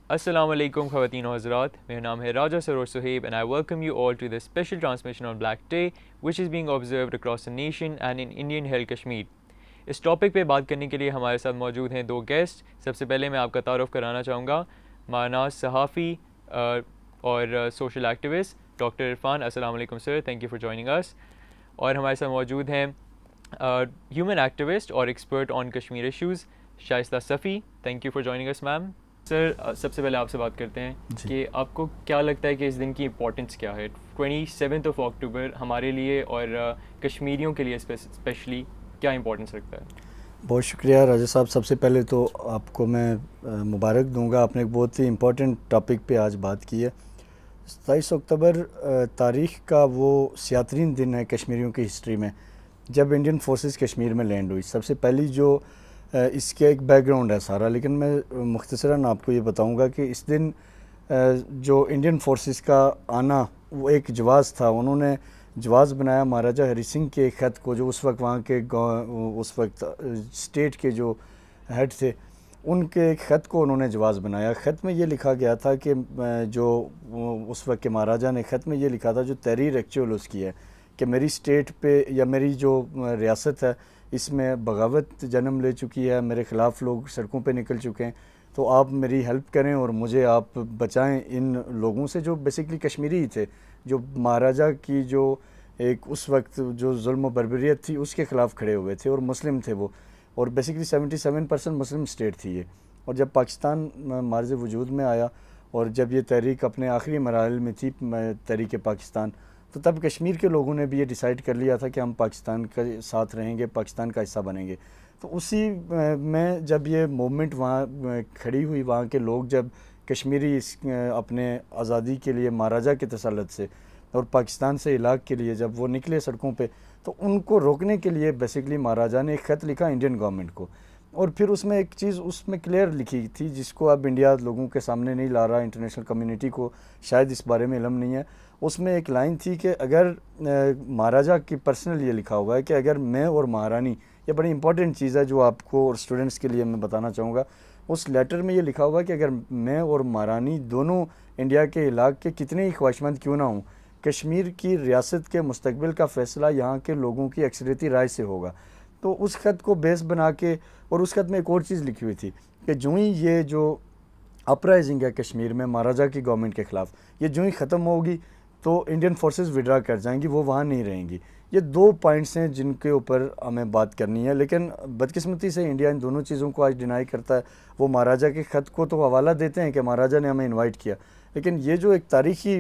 السلام علیکم خواتین و حضرات، میرا نام ہے راجہ سرور Suhaib and I welcome you all to this special transmission on Black Day which is being observed across the nation and in Indian Hill Kashmir. اس ٹاپک پہ بات کرنے کے لیے ہمارے ساتھ موجود ہیں دو گیسٹ. سب سے پہلے میں آپ کا تعارف کرانا چاہوں گا. ماناز صحافی اور سوشل ایکٹیوسٹ ڈاکٹر عرفان. السلام علیکم sir, thank you for joining us. اور ہمارے ساتھ موجود ہیں ہیومن ایکٹیوسٹ اور expert on Kashmir issues Shaista Safi. Thank you for joining us ma'am. Sir سب سے پہلے آپ سے بات کرتے ہیں کہ آپ کو کیا لگتا ہے کہ اس دن کی امپورٹنس کیا ہے 27 اکتوبر ہمارے لیے اور کشمیریوں کے لیے اسپیشلی کیا امپورٹنس رکھتا ہے؟ بہت شکریہ راجہ صاحب. سب سے پہلے تو آپ کو میں مبارک دوں گا، آپ نے ایک بہت ہی امپورٹنٹ ٹاپک پہ آج بات کی ہے. 27 اکتوبر تاریخ کا وہ سیاہ ترین دن ہے کشمیریوں کی ہسٹری میں جب انڈین فورسز کشمیر میں لینڈ ہوئی. سب سے پہلی جو اس کے ایک بیک گراؤنڈ ہے سارا، لیکن میں مختصراً آپ کو یہ بتاؤں گا کہ اس دن جو انڈین فورسز کا آنا وہ ایک جواز تھا. انہوں نے جواز بنایا مہاراجہ ہری سنگھ کے خط کو، جو اس وقت وہاں کے اس وقت اسٹیٹ کے جو ہیڈ تھے، ان کے ایک خط کو انہوں نے جواز بنایا. خط میں یہ لکھا گیا تھا کہ جو اس وقت کے مہاراجہ نے خط میں یہ لکھا تھا، جو تحریر ایکچوئل اس کی ہے کہ میری اسٹیٹ پہ یا میری جو ریاست ہے اس میں بغاوت جنم لے چکی ہے، میرے خلاف لوگ سڑکوں پہ نکل چکے ہیں، تو آپ میری ہیلپ کریں اور مجھے آپ بچائیں ان لوگوں سے جو بیسیکلی کشمیری ہی تھے، جو مہاراجہ کی جو ایک اس وقت جو ظلم و بربریت تھی اس کے خلاف کھڑے ہوئے تھے، اور مسلم تھے وہ، اور بیسیکلی 77% مسلم اسٹیٹ تھی یہ. اور جب پاکستان معرض وجود میں آیا اور جب یہ تحریک اپنے آخری مراحل میں تھی، تحریک پاکستان، تو تب کشمیر کے لوگوں نے بھی یہ ڈیسائیڈ کر لیا تھا کہ ہم پاکستان کے ساتھ رہیں گے، پاکستان کا حصہ بنیں گے. تو اسی میں جب یہ موومنٹ وہاں کھڑی ہوئی، وہاں کے لوگ جب کشمیری اپنے آزادی کے لیے مہاراجہ کے تسلط سے اور پاکستان سے علاق کے لیے جب وہ نکلے سڑکوں پہ، تو ان کو روکنے کے لیے بیسیکلی مہاراجہ نے ایک خط لکھا انڈین گورنمنٹ کو. اور پھر اس میں ایک چیز اس میں کلیئر لکھی تھی جس کو اب انڈیا لوگوں کے سامنے نہیں لا رہا، انٹرنیشنل کمیونٹی کو شاید اس بارے میں علم نہیں ہے. اس میں ایک لائن تھی کہ اگر مہاراجہ کی پرسنل یہ لکھا ہوا ہے کہ اگر میں اور مہارانی، یہ بڑی امپورٹنٹ چیز ہے جو آپ کو اور اسٹوڈنٹس کے لیے میں بتانا چاہوں گا، اس لیٹر میں یہ لکھا ہوا ہے کہ اگر میں اور مہارانی دونوں انڈیا کے علاق کے کتنے ہی خواہشمند کیوں نہ ہوں، کشمیر کی ریاست کے مستقبل کا فیصلہ یہاں کے لوگوں کی اکثریتی رائے سے ہوگا. تو اس خط کو بیس بنا کے، اور اس خط میں ایک اور چیز لکھی ہوئی تھی کہ جو ہی یہ جو اپرائزنگ ہے کشمیر میں مہاراجہ کی گورنمنٹ کے خلاف، یہ جو ہی ختم ہوگی تو انڈین فورسز وڈرا کر جائیں گی، وہ وہاں نہیں رہیں گی. یہ دو پوائنٹس ہیں جن کے اوپر ہمیں بات کرنی ہے، لیکن بدقسمتی سے انڈیا ان دونوں چیزوں کو آج ڈینائی کرتا ہے. وہ مہاراجہ کے خط کو تو حوالہ دیتے ہیں کہ مہاراجہ نے ہمیں انوائٹ کیا، لیکن یہ جو ایک تاریخی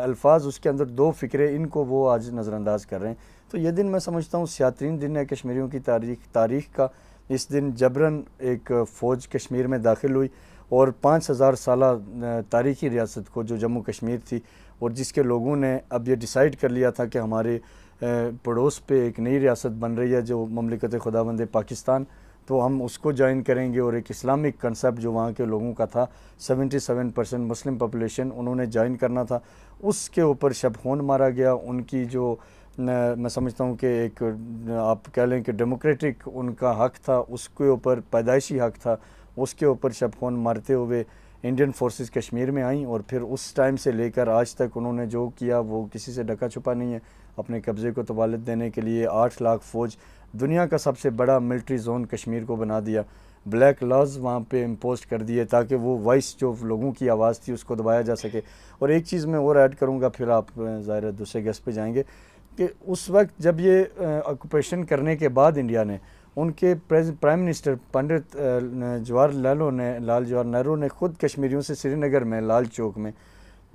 الفاظ اس کے اندر دو فکرے، ان کو وہ آج نظر انداز کر رہے ہیں. تو یہ دن میں سمجھتا ہوں سیاہ ترین دن ہے کشمیریوں کی تاریخ کا. اس دن جبراً ایک فوج کشمیر میں داخل ہوئی اور 5000 سالہ تاریخی ریاست کو جو جموں کشمیر تھی، اور جس کے لوگوں نے اب یہ ڈیسائیڈ کر لیا تھا کہ ہمارے پڑوس پہ ایک نئی ریاست بن رہی ہے جو مملکت خداوند پاکستان، تو ہم اس کو جوائن کریں گے. اور ایک اسلامک کنسیپٹ جو وہاں کے لوگوں کا تھا، 77% مسلم پاپولیشن انہوں نے جوائن کرنا تھا، اس کے اوپر شب خون مارا گیا. ان کی جو میں سمجھتا ہوں کہ ایک آپ کہہ لیں کہ ڈیموکریٹک ان کا حق تھا، اس کے اوپر پیدائشی حق تھا، اس کے اوپر شب خون مارتے ہوئے انڈین فورسز کشمیر میں آئیں. اور پھر اس ٹائم سے لے کر آج تک انہوں نے جو کیا وہ کسی سے ڈھکا چھپا نہیں ہے. اپنے قبضے کو توالت دینے کے لیے 8 لاکھ فوج، دنیا کا سب سے بڑا ملٹری زون کشمیر کو بنا دیا، بلیک لاز وہاں پہ امپوز کر دیے تاکہ وہ وائس جو لوگوں کی آواز تھی اس کو دبایا جا سکے. اور ایک چیز میں اور ایڈ کروں گا، پھر آپ ظاہر ہے دوسرے گیس پہ جائیں گے، کہ اس وقت جب یہ آکوپیشن کرنے کے بعد انڈیا نے، ان کے پرائم منسٹر پنڈت لال جواہر نہرو نے خود کشمیریوں سے سری نگر میں لال چوک میں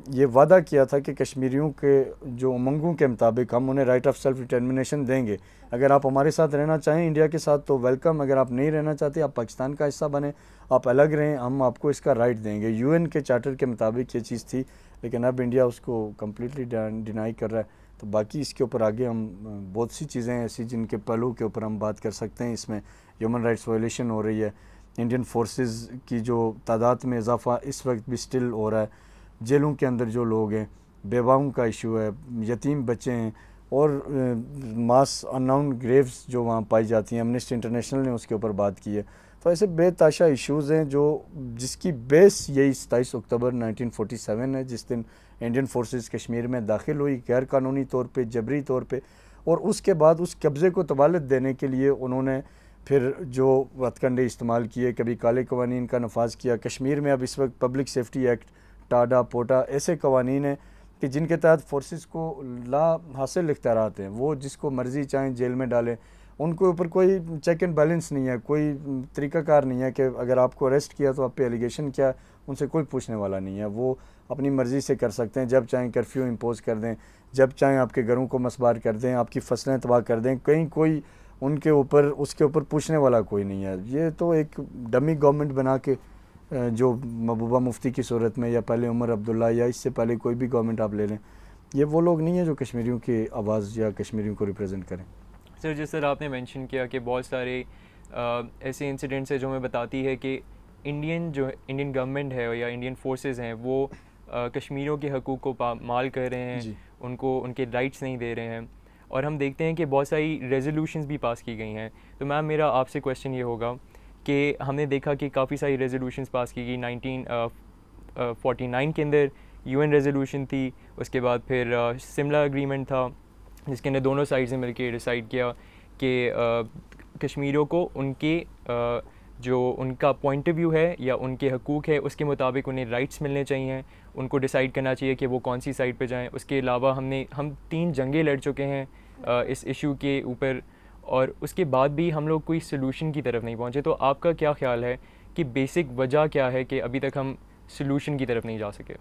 یہ وعدہ کیا تھا کہ کشمیریوں کے جو امنگوں کے مطابق ہم انہیں رائٹ آف سیلف ڈٹرمنیشن دیں گے. اگر آپ ہمارے ساتھ رہنا چاہیں انڈیا کے ساتھ تو ویلکم، اگر آپ نہیں رہنا چاہتے آپ پاکستان کا حصہ بنیں، آپ الگ رہیں، ہم آپ کو اس کا رائٹ دیں گے. UN کے چارٹر کے مطابق یہ چیز تھی، لیکن اب انڈیا اس کو کمپلیٹلی ڈینائی کر رہا ہے. تو باقی اس کے اوپر آگے ہم بہت سی چیزیں ایسی جن کے پہلو کے اوپر ہم بات کر سکتے ہیں. اس میں ہیومن رائٹس وائلیشن ہو رہی ہے، انڈین فورسز کی جو تعداد میں اضافہ اس وقت بھی سٹل ہو رہا ہے، جیلوں کے اندر جو لوگ ہیں، بیواؤں کا ایشو ہے، یتیم بچے ہیں، اور ماس ان نون گریوز جو وہاں پائی جاتی ہیں. ایمنسٹی انٹرنیشنل نے اس کے اوپر بات کی ہے. تو ایسے بے تحاشا ایشوز ہیں جس کی بیس یہی 27 اکتوبر 1947 ہے، جس دن انڈین فورسز کشمیر میں داخل ہوئی غیر قانونی طور پہ، جبری طور پہ، اور اس کے بعد اس قبضے کو طوالت دینے کے لیے انہوں نے پھر جو ہتھ کنڈے استعمال کیے، کبھی کالے قوانین کا نفاذ کیا۔ کشمیر میں اب اس وقت پبلک سیفٹی ایکٹ، ٹاڈا، پوٹا ایسے قوانین ہیں کہ جن کے تحت فورسز کو لا حاصل اختیارات ہیں، وہ جس کو مرضی چاہیں جیل میں ڈالیں، ان کے اوپر کوئی چیک اینڈ بیلنس نہیں ہے، کوئی طریقہ کار نہیں ہے کہ اگر آپ کو اریسٹ کیا تو آپ پہ ایلیگیشن کیا، ان سے کوئی پوچھنے والا نہیں ہے، وہ اپنی مرضی سے کر سکتے ہیں، جب چاہیں کرفیو امپوز کر دیں، جب چاہیں آپ کے گھروں کو مسمار کر دیں، آپ کی فصلیں تباہ کر دیں، کہیں کوئی ان کے اوپر اس کے اوپر پوچھنے والا کوئی نہیں ہے۔ یہ تو ایک ڈمی گورنمنٹ بنا کے جو محبوبہ مفتی کی صورت میں یا پہلے عمر عبداللہ یا اس سے پہلے کوئی بھی گورنمنٹ آپ لے لیں، یہ وہ لوگ نہیں ہیں جو کشمیریوں کی آواز یا کشمیریوں کو ریپرزینٹ کریں۔ سر جس طرح آپ نے مینشن کیا کہ بہت سارے ایسے انسیڈنٹس ہیں جو ہمیں بتاتی ہے کہ انڈین گورنمنٹ ہے یا انڈین فورسز ہیں وہ کشمیریوں کے حقوق کو پامال کر رہے ہیں، ان کو ان کے رائٹس نہیں دے رہے ہیں، اور ہم دیکھتے ہیں کہ بہت ساری ریزولوشنز بھی پاس کی گئی ہیں۔ تو میم میرا آپ سے کویشچن یہ ہوگا کہ ہم نے دیکھا کہ کافی ساری ریزولوشنز پاس کی گئی، 1949 کے اندر UN ریزولوشن تھی، اس کے بعد پھر سملا اگریمنٹ تھا جس کے اندر دونوں سائڈ سے مل کے ڈیسائیڈ کیا کہ کشمیریوں کو ان کے جو ان کا پوائنٹ آف ویو ہے یا ان کے حقوق ہے اس کے مطابق انہیں رائٹس ملنے چاہیے، ان کو ڈیسائیڈ کرنا چاہیے کہ وہ کون سی سائڈ پہ جائیں۔ اس کے علاوہ ہم 3 جنگیں لڑ چکے ہیں اس ایشو کے اوپر، اور اس کے بعد بھی ہم لوگ کوئی سلوشن کی طرف نہیں پہنچے۔ تو آپ کا کیا خیال ہے کہ بیسک وجہ کیا ہے کہ ابھی تک ہم سلوشن کی طرف نہیں جا سکے؟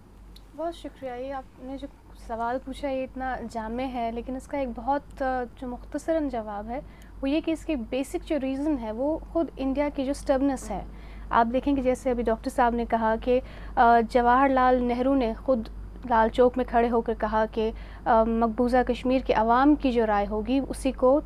بہت شکریہ، یہ آپ نے جو سوال پوچھا یہ اتنا جامع ہے، لیکن اس کا ایک بہت جو مختصراً جواب ہے وہ یہ کہ اس کی بیسک جو ریزن ہے وہ خود انڈیا کی جو سٹبنس ہے۔ آپ دیکھیں کہ جیسے ابھی ڈاکٹر صاحب نے کہا کہ جواہر لال نہرو نے خود لال چوک میں کھڑے ہو کر کہا کہ مقبوضہ کشمیر کے عوام کی جو رائے ہوگی اسی کو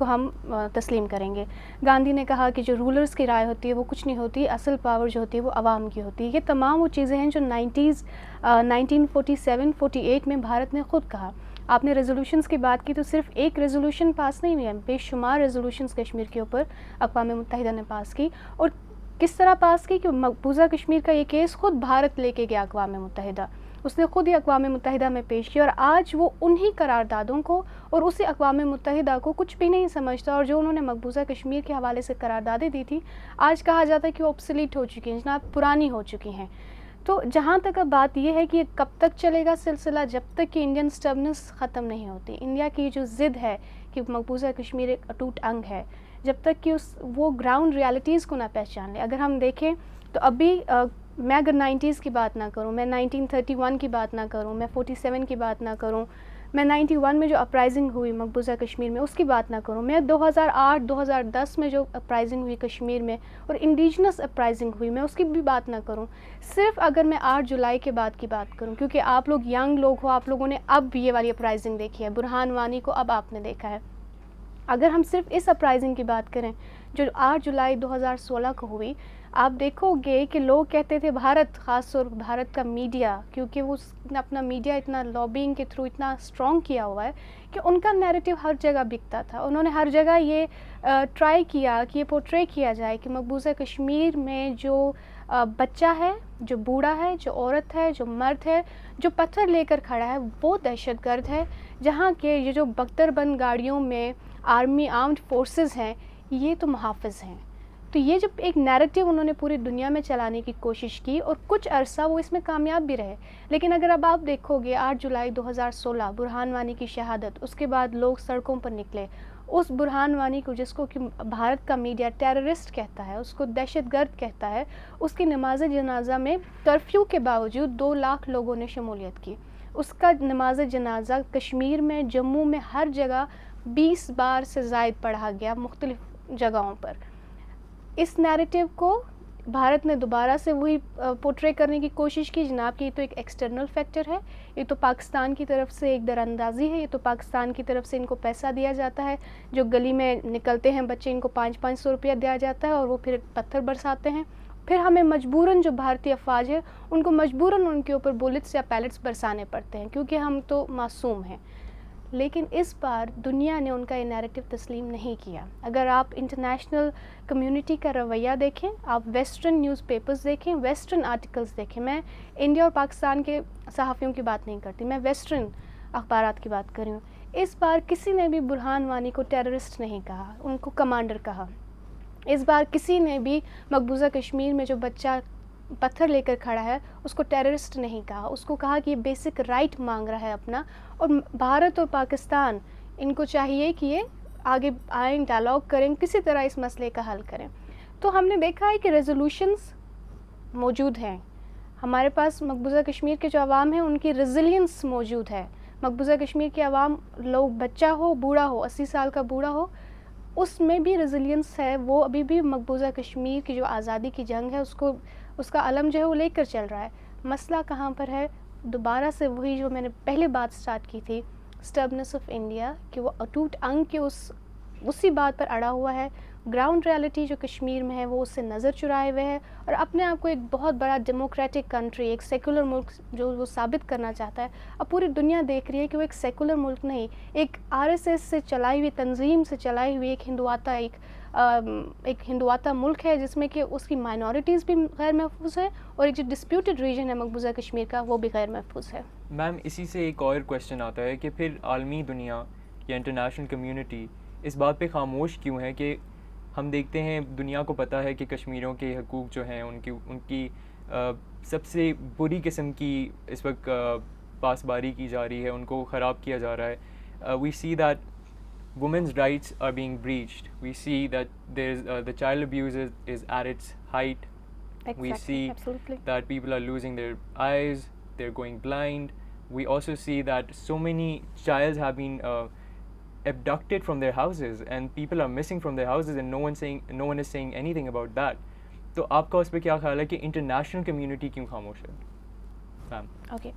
ہم تسلیم کریں گے۔ گاندھی نے کہا کہ جو رولرز کی رائے ہوتی ہے وہ کچھ نہیں ہوتی، اصل پاور جو ہوتی ہے وہ عوام کی ہوتی ہے۔ یہ تمام وہ چیزیں ہیں جو 1947-48 میں بھارت نے خود کہا۔ آپ نے ریزولوشنز کی بات کی تو صرف ایک ریزولوشن پاس نہیں ہوئی ہے، بے شمار ریزولوشنز کشمیر کے اوپر اقوام متحدہ نے پاس کی، اور کس طرح پاس کی کہ مقبوضہ کشمیر کا یہ کیس خود بھارت لے کے گیا اقوام متحدہ، اس نے خود ہی اقوام متحدہ میں پیش کیا، اور آج وہ انہی قراردادوں کو اور اسی اقوام متحدہ کو کچھ بھی نہیں سمجھتا، اور جو انہوں نے مقبوضہ کشمیر کے حوالے سے قراردادیں دی تھی آج کہا جاتا ہے کہ وہ obsolete ہو چکی ہیں، جناب پرانی ہو چکی ہیں۔ تو جہاں تک اب بات یہ ہے کہ یہ کب تک چلے گا سلسلہ، جب تک کہ انڈین سٹبنس ختم نہیں ہوتی، انڈیا کی جو ضد ہے کہ مقبوضہ کشمیر ایک اٹوٹ انگ ہے، جب تک کہ وہ گراؤنڈ ریالٹیز کو نہ پہچان لے۔ اگر ہم دیکھیں تو ابھی میں اگر 90s کی بات نہ کروں، میں 1931 کی بات نہ کروں، میں 47 کی بات نہ کروں، میں 91 میں جو اپرائزنگ ہوئی مقبوضہ کشمیر میں اس کی بات نہ کروں، میں 2008-2010 میں جو اپرائزنگ ہوئی کشمیر میں اور انڈیجنس اپرائزنگ ہوئی میں اس کی بھی بات نہ کروں، صرف اگر میں 8 جولائی کے بعد کی بات کروں، کیونکہ آپ لوگ ینگ لوگ ہو، آپ لوگوں نے اب یہ والی اپرائزنگ دیکھی ہے، برہان وانی کو اب آپ نے دیکھا ہے۔ اگر ہم صرف اس اپرائزنگ کی بات کریں جو 8 جولائی 2016 کو ہوئی، آپ دیکھو گے کہ لوگ کہتے تھے بھارت، خاص طور بھارت کا میڈیا، کیونکہ وہ اپنا میڈیا اتنا لابینگ کے تھرو اتنا اسٹرانگ کیا ہوا ہے کہ ان کا نیریٹو ہر جگہ بکتا تھا، انہوں نے ہر جگہ یہ ٹرائی کیا کہ یہ پورٹرے کیا جائے کہ مقبوضہ کشمیر میں جو بچہ ہے، جو بوڑھا ہے، جو عورت ہے، جو مرد ہے، جو پتھر لے کر کھڑا ہے وہ دہشت گرد ہے، جہاں کہ یہ جو بختر بند گاڑیوں میں آرمی آرمڈ فورسز ہیں یہ تو محافظ ہیں۔ تو یہ جب ایک نیریٹو انہوں نے پوری دنیا میں چلانے کی کوشش کی اور کچھ عرصہ وہ اس میں کامیاب بھی رہے، لیکن اگر اب آپ دیکھو گے 8 جولائی 2016 برہان وانی کی شہادت، اس کے بعد لوگ سڑکوں پر نکلے، اس برہان وانی کو جس کو کہ بھارت کا میڈیا ٹیررسٹ کہتا ہے، اس کو دہشت گرد کہتا ہے، اس کی نماز جنازہ میں کرفیو کے باوجود 2 لاکھ لوگوں نے شمولیت کی، اس کا نماز جنازہ کشمیر میں، جموں میں، ہر جگہ 20 بار سے زائد پڑھا گیا مختلف جگہوں پر۔ اس نیریٹو کو بھارت نے دوبارہ سے وہی پورٹرے کرنے کی کوشش کی، جناب کہ یہ تو ایک ایکسٹرنل فیکٹر ہے، یہ تو پاکستان کی طرف سے ایک دراندازی ہے، یہ تو پاکستان کی طرف سے ان کو پیسہ دیا جاتا ہے، جو گلی میں نکلتے ہیں بچے ان کو 500-500 روپیہ دیا جاتا ہے اور وہ پھر پتھر برساتے ہیں، پھر ہمیں مجبوراً جو بھارتی افواج ہے ان کو مجبوراً ان کے اوپر بولٹس یا پیلٹس برسانے پڑتے ہیں کیونکہ ہم تو معصوم ہیں۔ لیکن اس بار دنیا نے ان کا یہ نیریٹو تسلیم نہیں کیا. اگر آپ انٹرنیشنل کمیونٹی کا رویہ دیکھیں, آپ ویسٹرن نیوز پیپرز دیکھیں, ویسٹرن آرٹیکلز دیکھیں, میں انڈیا اور پاکستان کے صحافیوں کی بات نہیں کرتی, میں ویسٹرن اخبارات کی بات کر رہی ہوں. اس بار کسی نے بھی برہان وانی کو ٹیررسٹ نہیں کہا, ان کو کمانڈر کہا. اس بار کسی نے بھی مقبوضہ کشمیر میں جو بچہ پتھر لے کر کھڑا ہے اس کو ٹیررسٹ نہیں کہا, اس کو کہا کہ یہ بیسک رائٹ مانگ رہا ہے اپنا. اور بھارت اور پاکستان ان کو چاہیے کہ یہ آگے آئیں, ڈائلاگ کریں, کسی طرح اس مسئلے کا حل کریں. تو ہم نے دیکھا ہے کہ ریزولوشنز موجود ہیں ہمارے پاس. مقبوضہ کشمیر کے جو عوام ہیں ان کی ریزیلینس موجود ہے. مقبوضہ کشمیر کے عوام, لوگ بچہ ہو بوڑھا ہو, 80 سال کا بوڑھا ہو, اس میں بھی ریزیلینس ہے. وہ ابھی بھی مقبوضہ کشمیر کی جو آزادی کی جنگ ہے اس کا علم جو ہے وہ لے کر چل رہا ہے. مسئلہ کہاں پر ہے؟ دوبارہ سے وہی جو میں نے پہلے بات سٹارٹ کی تھی, سٹربنس آف انڈیا, کہ وہ اٹوٹ انگ کے اسی بات پر اڑا ہوا ہے. گراؤنڈ ریالٹی جو کشمیر میں ہے وہ اس سے نظر چرائے ہوئے ہے, اور اپنے آپ کو ایک بہت بڑا ڈیموکریٹک کنٹری, ایک سیکولر ملک جو وہ ثابت کرنا چاہتا ہے. اب پوری دنیا دیکھ رہی ہے کہ وہ ایک سیکولر ملک نہیں, ایک RSS سے چلائی ہوئی تنظیم سے چلائی ہوئی ایک ہندواتا ملک ہے, جس میں کہ اس کی مائنورٹیز بھی غیر محفوظ ہیں, اور ایک جو ڈسپیوٹڈ ریجن ہے مقبوضہ کشمیر کا وہ بھی غیر محفوظ ہے. میم اسی سے ایک اور کویشچن آتا ہے کہ پھر عالمی دنیا یا انٹرنیشنل کمیونٹی اس بات پہ خاموش کیوں ہے کہ ہم دیکھتے ہیں دنیا کو پتہ ہے کہ کشمیریوں کے حقوق جو ہیں ان کی سب سے بری قسم کی اس وقت پاسباری کی جا رہی ہے, ان کو خراب کیا جا رہا ہے. We see that women's rights are being breached. We see that the child abuse is at its height. Exactly, we see absolutely. that people are losing their eyes, they're going blind. We also see that so many childs have been abducted from their houses, and people are missing from their houses, and no one is saying anything about that. تو آپ کا اس پہ کیا خیال ہے کہ international community کیوں خاموش ہے؟ Okay,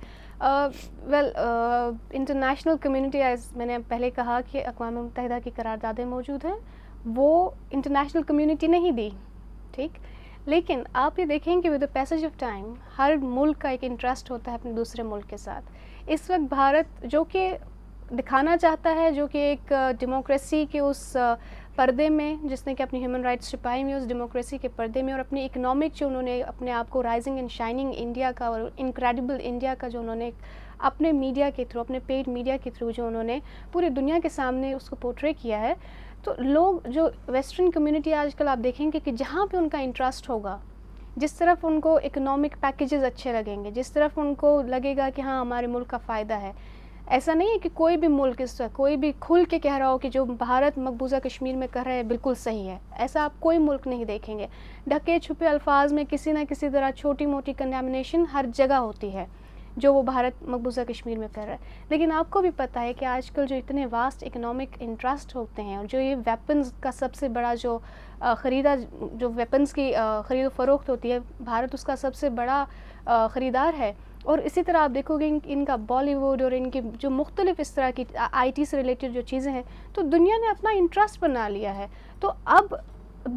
well international community, as میں نے پہلے کہا کہ اقوام متحدہ کی قراردادیں موجود ہیں, وہ انٹرنیشنل کمیونٹی نہیں دی, ٹھیک, لیکن آپ یہ دیکھیں کہ with the passage of time ہر ملک کا ایک انٹرسٹ ہوتا ہے اپنے دوسرے ملک کے ساتھ. اس وقت بھارت جو کہ دکھانا چاہتا ہے, جو کہ ایک ڈیموکریسی کے اس پردے میں, جس نے کہ اپنی ہیومن رائٹس چھپائی ہوئی اس ڈیموکریسی کے پردے میں, اور اپنی اکنامک جو انہوں نے اپنے آپ کو رائزنگ اینڈ شائننگ انڈیا کا اور انکریڈیبل انڈیا کا جو انہوں نے اپنے میڈیا کے تھرو, اپنے پیڈ میڈیا کے تھرو جو انہوں نے پوری دنیا کے سامنے اس کو پورٹرے کیا ہے. تو لوگ جو ویسٹرن کمیونٹی آج کل آپ دیکھیں گے کہ جہاں پہ ان کا انٹرسٹ ہوگا, جس طرف ان کو اکنامک پیکیجز اچھے لگیں گے, جس طرف ان کو لگے گا کہ ہاں ہمارے ملک کا فائدہ ہے. ایسا نہیں ہے کہ کوئی بھی ملک اس طرح کوئی بھی کھل کے کہہ رہا ہو کہ جو بھارت مقبوضہ کشمیر میں کر رہا ہے بالکل صحیح ہے. ایسا آپ کوئی ملک نہیں دیکھیں گے. ڈھکے چھپے الفاظ میں کسی نہ کسی طرح چھوٹی موٹی کنڈیمنیشن ہر جگہ ہوتی ہے جو وہ بھارت مقبوضہ کشمیر میں کر رہا ہے. لیکن آپ کو بھی پتہ ہے کہ آج کل جو اتنے واسٹ اکنامک انٹرسٹ ہوتے ہیں, اور جو یہ ویپنز کا سب سے بڑا جو جو ویپنز کی خرید و فروخت ہوتی ہے, بھارت اس کا سب سے بڑا خریدار ہے. اور اسی طرح آپ دیکھو گے ان کا بالی ووڈ اور ان کی جو مختلف اس طرح کی IT سے ریلیٹڈ جو چیزیں ہیں, تو دنیا نے اپنا انٹرسٹ بنا لیا ہے. تو اب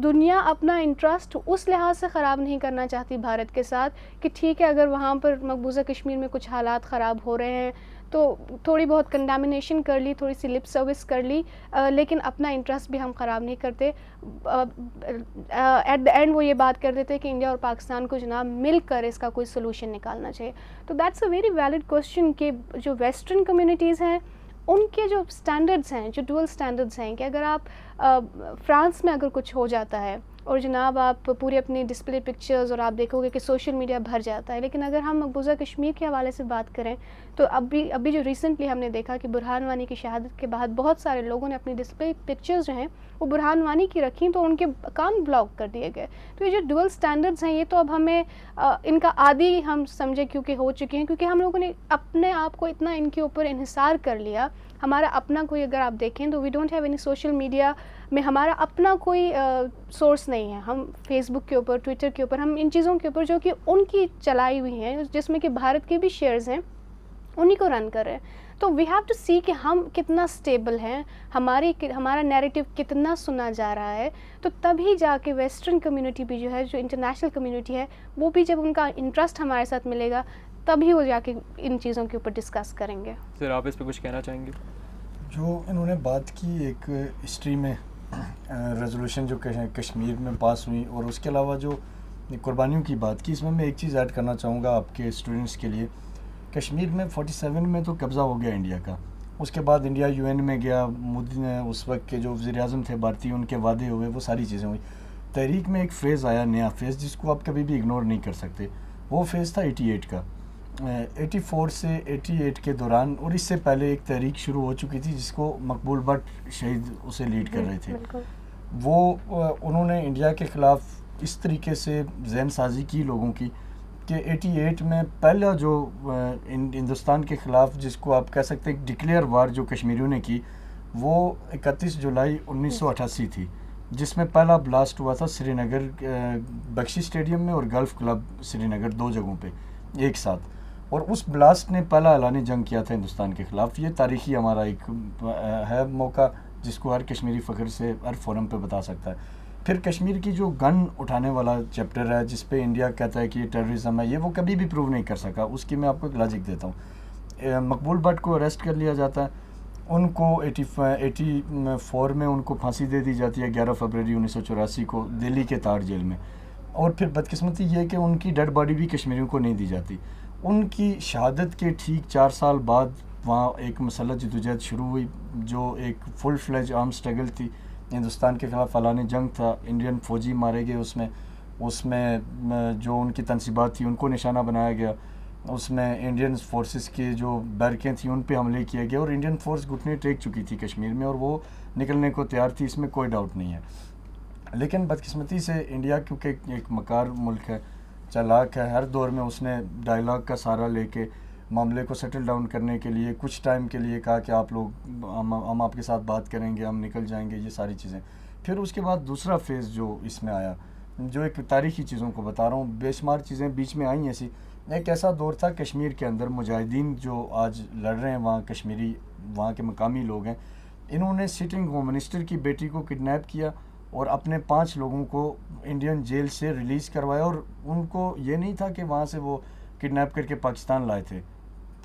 دنیا اپنا انٹرسٹ اس لحاظ سے خراب نہیں کرنا چاہتی بھارت کے ساتھ کہ ٹھیک ہے اگر وہاں پر مقبوضہ کشمیر میں کچھ حالات خراب ہو رہے ہیں تو تھوڑی بہت کنڈیمنیشن کر لی, تھوڑی سی لپ سروس کر لی, لیکن اپنا انٹرسٹ بھی ہم خراب نہیں کرتے. ایٹ دا اینڈ وہ یہ بات کر دیتے کہ انڈیا اور پاکستان کو جناب مل کر اس کا کوئی سلوشن نکالنا چاہیے. تو that's a very valid question کہ جو ویسٹرن کمیونٹیز ہیں ان کے جو اسٹینڈرڈس ہیں, جو ڈوئل اسٹینڈرڈس ہیں, کہ اگر آپ فرانس میں اگر کچھ ہو جاتا ہے اور جناب آپ پوری اپنی ڈسپلے پکچرز اور آپ دیکھو گے کہ سوشل میڈیا بھر جاتا ہے, لیکن اگر ہم مقبوضہ کشمیر کے حوالے سے بات کریں تو ابھی جو ریسنٹلی ہم نے دیکھا کہ برہان وانی کی شہادت کے بعد بہت سارے لوگوں نے اپنی ڈسپلے پکچرز جو ہیں وہ برہان وانی کی رکھیں تو ان کے اکاؤنٹ بلاک کر دیے گئے. تو یہ جو ڈوئل سٹینڈرڈز ہیں یہ تو اب ہمیں ان کا عادی ہم سمجھے کیونکہ ہو چکے ہیں, کیونکہ ہم لوگوں نے اپنے آپ کو اتنا ان کے اوپر انحصار کر لیا. ہمارا اپنا کوئی اگر آپ دیکھیں تو we don't have any social media میں ہمارا اپنا کوئی سورس نہیں ہے. ہم فیس بک کے اوپر, ٹویٹر کے اوپر, ہم ان چیزوں کے اوپر جو کہ ان کی چلائی ہوئی ہیں جس میں کہ بھارت کے بھی شیئرز ہیں انہی کو رن کر رہے ہیں. تو وی ہیو ٹو سی کہ ہم کتنا اسٹیبل ہیں, ہمارا نیریٹو کتنا سنا جا رہا ہے. تو تبھی جا کے ویسٹرن کمیونٹی بھی جو ہے, جو انٹرنیشنل کمیونٹی ہے, وہ بھی جب ان کا انٹرسٹ ہمارے ساتھ ملے گا تبھی وہ جا کے ان چیزوں کے اوپر ڈسکس کریں گے. سر آپ اس پہ کچھ کہنا چاہیں گے؟ جو انہوں نے بات کی ایک ہسٹری میں ریزولوشن جو کشمیر میں پاس ہوئی اور اس کے علاوہ جو قربانیوں کی بات کی، اس میں ایک چیز ایڈ کرنا چاہوں گا آپ کے اسٹوڈنٹس کے لیے. کشمیر میں 47 میں تو قبضہ ہو گیا انڈیا کا. اس کے بعد انڈیا UN میں گیا. مودی نے اس وقت کے جو وزیر اعظم تھے بھارتی، ان کے وعدے ہوئے، وہ ساری چیزیں ہوئی. تحریک میں ایک فیز آیا، نیا فیز، جس کو آپ کبھی بھی اگنور نہیں کر سکتے. وہ فیز تھا 88 کا. 84 سے 88 کے دوران، اور اس سے پہلے ایک تحریک شروع ہو چکی تھی جس کو مقبول بٹ شہید اسے لیڈ کر رہے تھے. وہ انہوں نے انڈیا کے خلاف اس طریقے سے ذہن سازی کی لوگوں کی کہ 88 میں پہلا جو ہندوستان کے خلاف، جس کو آپ کہہ سکتے ہیں ڈکلیئر وار جو کشمیریوں نے کی، وہ 31 جولائی 1988 تھی، جس میں پہلا بلاسٹ ہوا تھا سری نگر بخشی اسٹیڈیم میں اور گلف کلب سری نگر، 2 جگہوں پہ ایک ساتھ. اور اس بلاسٹ نے پہلا اعلان جنگ کیا تھا ہندوستان کے خلاف. یہ تاریخی ہمارا ایک ہے موقع جس کو ہر کشمیری فخر سے ہر فورم پہ بتا سکتا ہے. پھر کشمیر کی جو گن اٹھانے والا چیپٹر ہے، جس پہ انڈیا کہتا ہے کہ یہ ٹیررزم ہے، یہ وہ کبھی بھی پروو نہیں کر سکا. اس کی میں آپ کو ایک لاجک دیتا ہوں. مقبول بٹ کو اریسٹ کر لیا جاتا ہے. ان کو 84 میں ان کو پھانسی دے دی جاتی ہے 11 فروری 1984 کو دہلی کے تاڑ جیل میں. اور پھر بدقسمتی یہ کہ ان کی ڈیڈ باڈی بھی کشمیریوں کو نہیں دی جاتی. ان کی شہادت کے ٹھیک 4 سال بعد وہاں ایک مسلح جدوجہد شروع ہوئی، جو ایک فل فلیج آرم اسٹرگل تھی. ہندوستان کے خلاف اعلان جنگ تھا. انڈین فوجی مارے گئے اس میں جو ان کی تنصیبات تھیں ان کو نشانہ بنایا گیا. اس میں انڈین فورسز کے جو بیرکیں تھیں ان پہ حملے کیے گئے، اور انڈین فورس گھٹنے ٹیک چکی تھی کشمیر میں، اور وہ نکلنے کو تیار تھی، اس میں کوئی ڈاؤٹ نہیں ہے. لیکن بدقسمتی سے انڈیا کیونکہ ایک مکار ملک ہے، چالاک ہے، ہر دور میں اس نے ڈائیلاگ کا سہارا لے کے معاملے کو سیٹل ڈاؤن کرنے کے لیے کچھ ٹائم کے لیے کہا کہ آپ لوگ ہم آپ کے ساتھ بات کریں گے، ہم نکل جائیں گے، یہ ساری چیزیں. پھر اس کے بعد دوسرا فیز جو اس میں آیا، جو ایک تاریخی چیزوں کو بتا رہا ہوں، بے شمار چیزیں بیچ میں آئیں ایسی. ایک ایسا دور تھا کشمیر کے اندر، مجاہدین جو آج لڑ رہے ہیں وہاں کشمیری، وہاں کے مقامی لوگ ہیں، انہوں نے سٹنگ ہوم منسٹر کی بیٹی کو کڈنیپ کیا اور اپنے 5 لوگوں کو انڈین جیل سے ریلیز کروایا. اور ان کو یہ نہیں تھا کہ وہاں سے وہ کڈنیپ کر کے پاکستان لائے تھے.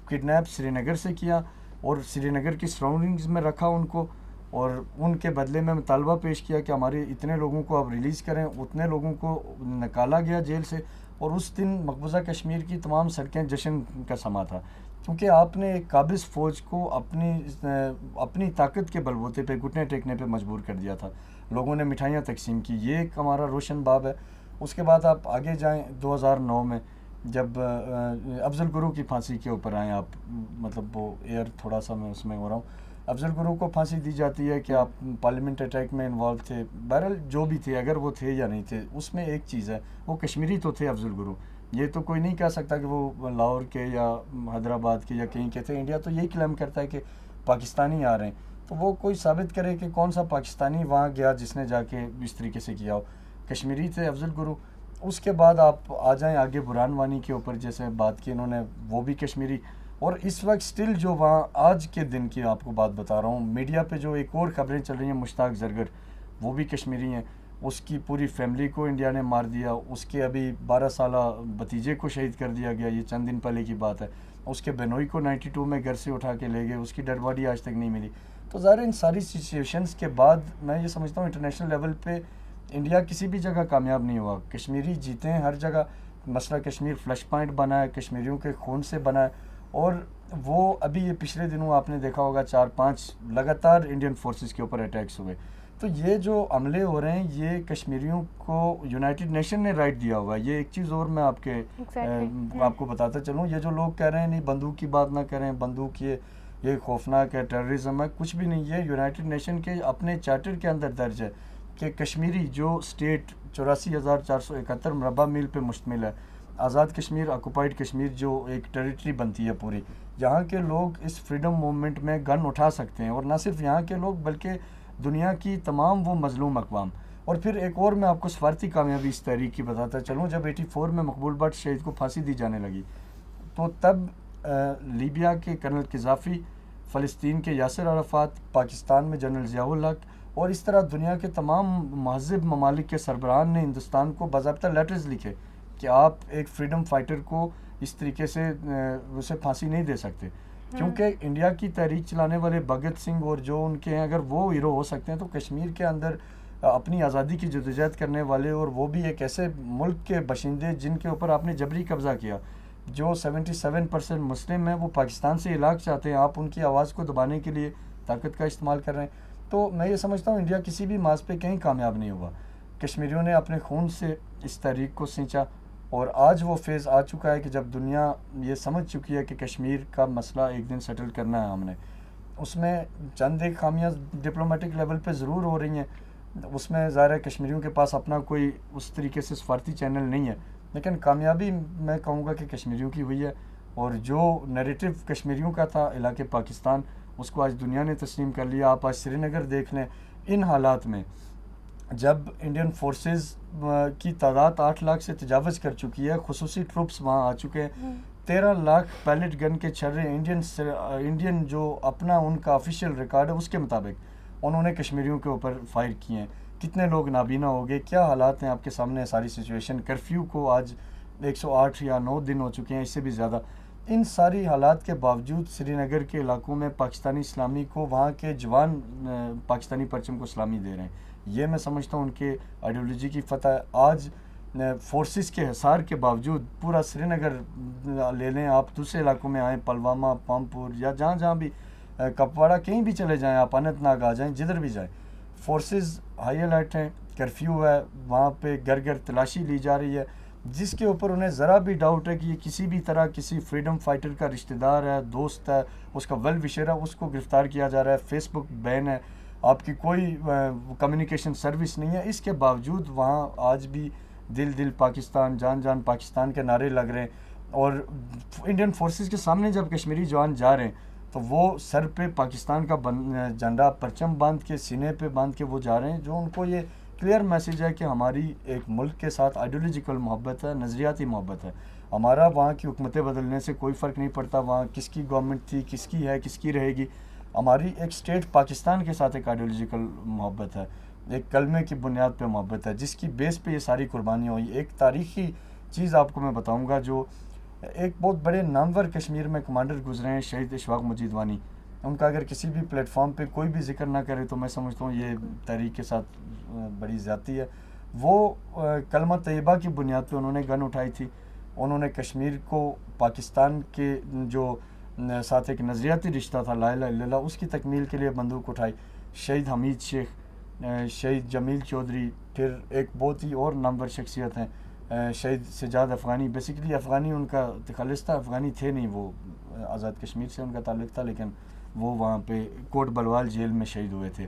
کڈنیپ سری نگر سے کیا اور سری نگر کی سراؤنڈنگز میں رکھا ان کو، اور ان کے بدلے میں مطالبہ پیش کیا کہ ہمارے اتنے لوگوں کو آپ ریلیز کریں. اتنے لوگوں کو نکالا گیا جیل سے، اور اس دن مقبوضہ کشمیر کی تمام سڑکیں جشن کا سما تھا، کیونکہ آپ نے ایک قابض فوج کو اپنی طاقت کے بلبوتے پہ گھٹنے ٹیکنے پہ مجبور کر دیا تھا. لوگوں نے مٹھائیاں تقسیم کی. یہ ایک ہمارا روشن باب ہے. اس کے بعد آپ آگے جائیں 2009 میں، جب افضل گرو کی پھانسی کے اوپر آئیں آپ، مطلب وہ ایئر تھوڑا سا میں اس میں ہو رہا ہوں. افضل گرو کو پھانسی دی جاتی ہے کہ آپ پارلیمنٹ اٹیک میں انوالو تھے. بہرحال جو بھی تھے، اگر وہ تھے یا نہیں تھے، اس میں ایک چیز ہے، وہ کشمیری تو تھے افضل گرو. یہ تو کوئی نہیں کہہ سکتا کہ وہ لاہور کے یا حیدرآباد کے یا کہیں کے تھے. انڈیا تو یہی کلیم کرتا ہے کہ پاکستانی آ رہے ہیں، تو وہ کوئی ثابت کرے کہ کون سا پاکستانی وہاں گیا جس نے جا کے اس طریقے سے کیا ہو. کشمیری تھے افضل گرو. اس کے بعد آپ آ جائیں آگے برہان وانی کے اوپر، جیسے بات کی انہوں نے، وہ بھی کشمیری. اور اس وقت سٹل جو وہاں آج کے دن کی آپ کو بات بتا رہا ہوں، میڈیا پہ جو ایک اور خبریں چل رہی ہیں، مشتاق زرگر، وہ بھی کشمیری ہیں. اس کی پوری فیملی کو انڈیا نے مار دیا. اس کے ابھی 12 سالہ بھتیجے کو شہید کر دیا گیا، یہ چند دن پہلے کی بات ہے. اس کے بہنوئی کو 92 میں گھر سے اٹھا کے لے گئے، اس کی ڈیڈ باڈی آج تک نہیں ملی. تو ظاہر ان ساری سچویشنز کے بعد میں یہ سمجھتا ہوں انٹرنیشنل لیول پہ انڈیا کسی بھی جگہ کامیاب نہیں ہوا. کشمیری جیتے ہیں ہر جگہ. مسئلہ کشمیر فلش پوائنٹ بنا ہے، کشمیریوں کے خون سے بنا ہے. اور وہ ابھی یہ پچھلے دنوں آپ نے دیکھا ہوگا 4-5 لگاتار انڈین فورسز کے اوپر اٹیکس ہوئے. تو یہ جو عملے ہو رہے ہیں، یہ کشمیریوں کو یونائٹڈ نیشن نے رائٹ دیا ہوا ہے. یہ ایک چیز اور میں آپ کو بتاتا چلوں، یہ جو لوگ کہہ رہے ہیں نہیں بندوق کی بات نہ کریں، بندوق یہ خوفناک ہے، ٹیررزم ہے، کچھ بھی نہیں. یہ یونائٹڈ نیشن کے اپنے چارٹر کے اندر درج ہے کہ کشمیری جو اسٹیٹ 84,471 مربع میل پہ مشتمل ہے، آزاد کشمیر، آکوپائڈ کشمیر، جو ایک ٹیریٹری بنتی ہے پوری، یہاں کے لوگ اس فریڈم موومنٹ میں گن اٹھا سکتے ہیں. اور نہ صرف یہاں کے لوگ بلکہ دنیا کی تمام وہ مظلوم اقوام. اور پھر ایک اور میں آپ کو سفارتی کامیابی اس تحریک کی بتاتا چلوں. جب 84 میں مقبول بٹ شہید کو پھانسی دی جانے لگی، تو تب لیبیا کے کرنل قذافی، فلسطین کے یاسر عرفات، پاکستان میں جنرل ضیاء الحق، اور اس طرح دنیا کے تمام مہذب ممالک کے سربراہان نے ہندوستان کو باضابطہ لیٹرز لکھے کہ آپ ایک فریڈم فائٹر کو اس طریقے سے اسے پھانسی نہیں دے سکتے. کیونکہ انڈیا کی تحریک چلانے والے بھگت سنگھ اور جو ان کے ہیں، اگر وہ ہیرو ہو سکتے ہیں تو کشمیر کے اندر اپنی آزادی کی جدوجہد کرنے والے، اور وہ بھی ایک ایسے ملک کے باشندے جن کے اوپر آپ نے جبری قبضہ کیا، جو 77% مسلم ہیں، وہ پاکستان سے علاق چاہتے ہیں، آپ ان کی آواز کو دبانے کے لیے طاقت کا استعمال کر رہے ہیں. تو میں یہ سمجھتا ہوں انڈیا کسی بھی ماز پہ کہیں کامیاب نہیں ہوا. کشمیریوں نے اپنے خون سے اس تحریک کو سینچا، اور آج وہ فیز آ چکا ہے کہ جب دنیا یہ سمجھ چکی ہے کہ کشمیر کا مسئلہ ایک دن سیٹل کرنا ہے ہم نے. اس میں چند ایک خامیاں ڈپلومیٹک لیول پہ ضرور ہو رہی ہیں، اس میں ظاہر ہے کشمیریوں کے پاس اپنا کوئی اس طریقے سے سفارتی چینل نہیں ہے، لیکن کامیابی میں کہوں گا کہ کشمیریوں کی ہوئی ہے. اور جو نیریٹو کشمیریوں کا تھا علاقے پاکستان، اس کو آج دنیا نے تسلیم کر لیا. آپ آج سری نگر دیکھ لیں، ان حالات میں جب انڈین فورسز کی تعداد 8 لاکھ سے تجاوز کر چکی ہے، خصوصی ٹروپس وہاں آ چکے ہیں، 13 لاکھ پیلٹ گن کے چھرے انڈین جو اپنا ان کا آفیشیل ریکارڈ ہے اس کے مطابق انہوں نے کشمیریوں کے اوپر فائر کیے ہیں. کتنے لوگ نابینا ہو گئے، کیا حالات ہیں آپ کے سامنے، ساری سچویشن. کرفیو کو آج 108 یا 9 دن ہو چکے ہیں، اس سے بھی زیادہ. ان ساری حالات کے باوجود سری نگر کے علاقوں میں پاکستانی اسلامی کو وہاں کے جوان پاکستانی پرچم کو سلامی دے رہے ہیں. یہ میں سمجھتا ہوں ان کے آئیڈیالوجی کی فتح ہے. آج فورسز کے حصار کے باوجود پورا سری نگر لے لیں آپ، دوسرے علاقوں میں آئیں، پلوامہ، پامپور یا جہاں جہاں بھی، کپواڑہ، کہیں بھی چلے جائیں آپ، اننت ناگ آ جائیں، جدھر بھی جائیں، فورسز ہائی الرٹ ہیں، کرفیو ہے، وہاں پہ گھر گھر تلاشی لی جا رہی ہے. جس کے اوپر انہیں ذرا بھی ڈاؤٹ ہے کہ یہ کسی بھی طرح کسی فریڈم فائٹر کا رشتہ دار ہے، دوست ہے، اس کا ویل وشر ہے، اس کو گرفتار کیا جا رہا ہے. فیس بک بین ہے، آپ کی کوئی کمیونیکیشن سروس نہیں ہے. اس کے باوجود وہاں آج بھی دل پاکستان، جان جان پاکستان کے نعرے لگ رہے ہیں. اور انڈین فورسز کے سامنے جب کشمیری جوان جا رہے ہیں تو وہ سر پہ پاکستان کا جھنڈا پرچم باندھ کے، سینے پہ باندھ کے وہ جا رہے ہیں، جو ان کو یہ کلیئر میسیج ہے کہ ہماری ایک ملک کے ساتھ آئیڈیولوجیکل محبت ہے، نظریاتی محبت ہے. ہمارا وہاں کی حکومتیں بدلنے سے کوئی فرق نہیں پڑتا، وہاں کس کی گورنمنٹ تھی، کس کی ہے، کس کی رہے گی. ہماری ایک اسٹیٹ پاکستان کے ساتھ ایک آئیڈیولوجیکل محبت ہے، ایک کلمے کی بنیاد پہ محبت ہے، جس کی بیس پہ یہ ساری قربانیاں ہوئی. ایک تاریخی چیز آپ کو میں بتاؤں گا، جو ایک بہت بڑے نامور کشمیر میں کمانڈر گزرے ہیں، شہید اشفاق مجید وانی. ان کا اگر کسی بھی پلیٹ فارم پہ کوئی بھی ذکر نہ کرے تو میں سمجھتا ہوں یہ تحریک کے ساتھ بڑی زیادتی ہے. وہ کلمہ طیبہ کی بنیاد پہ انہوں نے گن اٹھائی تھی. انہوں نے کشمیر کو پاکستان کے جو ساتھ ایک نظریاتی رشتہ تھا لا الہ الا اللہ، اس کی تکمیل کے لیے بندوق اٹھائی. شہید حمید شیخ، شہید جمیل چودھری، پھر ایک بہت ہی اور نامور شخصیت ہیں شہید سجاد افغانی. بیسیکلی افغانی ان کا خالص تھا، افغانی تھے نہیں، وہ آزاد کشمیر سے ان کا تعلق تھا، لیکن وہ وہاں پہ کوٹ بلوال جیل میں شہید ہوئے تھے.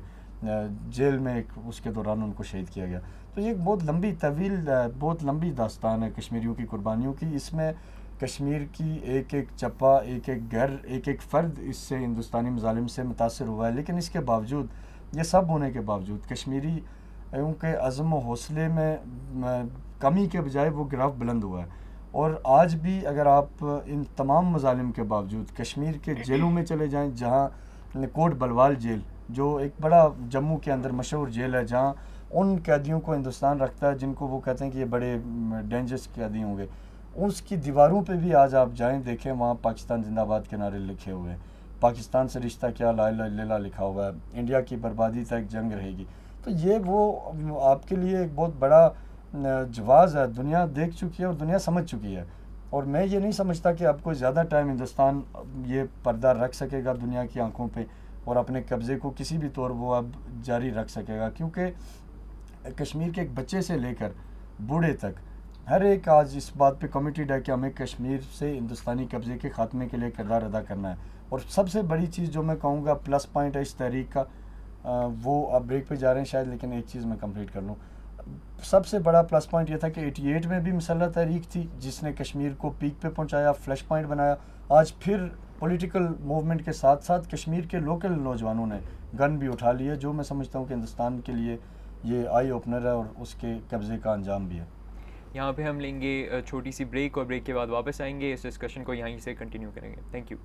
جیل میں اس کے دوران ان کو شہید کیا گیا. تو یہ ایک بہت لمبی طویل بہت لمبی داستان ہے کشمیریوں کی قربانیوں کی. اس میں کشمیر کی ایک ایک چپا، ایک ایک گھر، ایک ایک فرد اس سے ہندوستانی مظالم سے متاثر ہوا ہے. لیکن اس کے باوجود، یہ سب ہونے کے باوجود، کشمیری ان کے عزم و حوصلے میں کمی کے بجائے وہ گراف بلند ہوا ہے. اور آج بھی اگر آپ ان تمام مظالم کے باوجود کشمیر کے جیلوں میں چلے جائیں، جہاں کوٹ بلوال جیل جو ایک بڑا جموں کے اندر مشہور جیل ہے، جہاں ان قیدیوں کو ہندوستان رکھتا ہے جن کو وہ کہتے ہیں کہ یہ بڑے ڈینجرس قیدی ہوں گے، اس کی دیواروں پہ بھی آج آپ جائیں دیکھیں، وہاں پاکستان زندہ باد کے نعرے لکھے ہوئے ہیں، پاکستان سے رشتہ کیا، لا الہ الا اللہ لکھا ہوا ہے، انڈیا کی بربادی تک جنگ رہے گی. تو یہ وہ آپ کے لیے ایک بہت بڑا جواز ہے. دنیا دیکھ چکی ہے اور دنیا سمجھ چکی ہے. اور میں یہ نہیں سمجھتا کہ اب کوئی زیادہ ٹائم ہندوستان یہ پردہ رکھ سکے گا دنیا کی آنکھوں پہ، اور اپنے قبضے کو کسی بھی طور وہ اب جاری رکھ سکے گا. کیونکہ کشمیر کے ایک بچے سے لے کر بوڑھے تک ہر ایک آج اس بات پہ کمیٹیڈ ہے کہ ہمیں کشمیر سے ہندوستانی قبضے کے خاتمے کے لیے کردار ادا کرنا ہے. اور سب سے بڑی چیز جو میں کہوں گا پلس پوائنٹ ہے اس تحریک کا، وہ اب بریک پہ جا رہے ہیں شاید، لیکن ایک چیز میں کمپلیٹ کر لوں. سب سے بڑا پلس پوائنٹ یہ تھا کہ 88 میں بھی مسلح تحریک تھی جس نے کشمیر کو پیک پہ پہنچایا، فلیش پوائنٹ بنایا. آج پھر پولیٹیکل موومنٹ کے ساتھ ساتھ کشمیر کے لوکل نوجوانوں نے گن بھی اٹھا لی ہے، جو میں سمجھتا ہوں کہ ہندوستان کے لیے یہ آئی اوپنر ہے اور اس کے قبضے کا انجام بھی ہے. یہاں پہ ہم لیں گے چھوٹی سی بریک، اور بریک کے بعد واپس آئیں گے، اس ڈسکشن کو یہیں سے کنٹینیو کریں گے. Thank you.